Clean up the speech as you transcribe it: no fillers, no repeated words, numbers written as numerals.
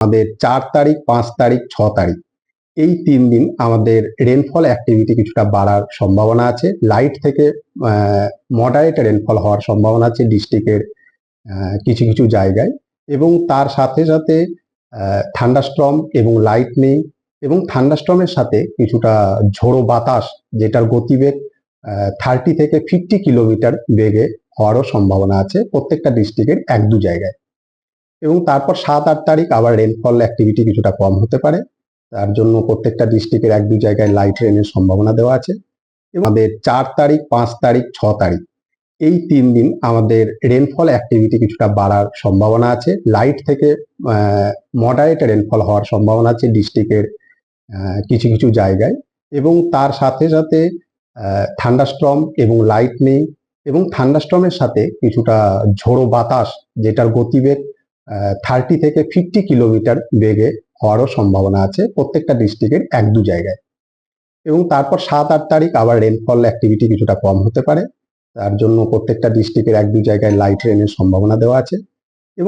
আমাদের 4 তারিখ, 5 তারিখ, 6 তারিখ এই 3 দিন আমাদের রেনফল অ্যাক্টিভিটি কিছুটা বাড়ার সম্ভাবনা আছে। লাইট থেকে মডারেট রেনফল হওয়ার সম্ভাবনা আছে ডিস্ট্রিক্টের কিছু কিছু জায়গায়, এবং তার সাথে সাথে থান্ডারস্টর্ম এবং লাইটনিং এবং থান্ডারস্টর্মের সাথে কিছুটা ঝোড়ো বাতাস, যেটার গতিবেগ 30 থেকে 50 কিলোমিটার বেগে হওয়ারও সম্ভাবনা আছে প্রত্যেকটা ডিস্ট্রিক্টের 1-2 জায়গায়। এবং তারপর 7-8 তারিখ আবার রেনফল অ্যাক্টিভিটি কিছুটা কম হতে পারে। তার জন্য প্রত্যেকটা ডিস্ট্রিক্টের 1-2 জায়গায় লাইট রেনের সম্ভাবনা দেওয়া আছে। এবং আমাদের 4 তারিখ, 5 তারিখ, 6 তারিখ এই 3 দিন আমাদের রেনফল অ্যাক্টিভিটি কিছুটা বাড়ার সম্ভাবনা আছে। লাইট থেকে মডারেট রেনফল হওয়ার সম্ভাবনা আছে ডিস্ট্রিক্টের কিছু কিছু জায়গায়, এবং তার সাথে সাথে থান্ডারস্টর্ম এবং লাইটনিং এবং থান্ডারস্টর্মের সাথে কিছুটা ঝোড়ো বাতাস, যেটার গতিবেগ 30 থেকে 50 কিলোমিটার বেগে হওয়ারও সম্ভাবনা আছে প্রত্যেকটা ডিস্ট্রিক্টের 1-2 জায়গায়। এবং তারপর 7-8 তারিখ আবার রেনফল অ্যাক্টিভিটি কিছুটা কম হতে পারে। তার জন্য প্রত্যেকটা ডিস্ট্রিক্টের 1-2 জায়গায় লাইট রেনের সম্ভাবনা দেওয়া আছে।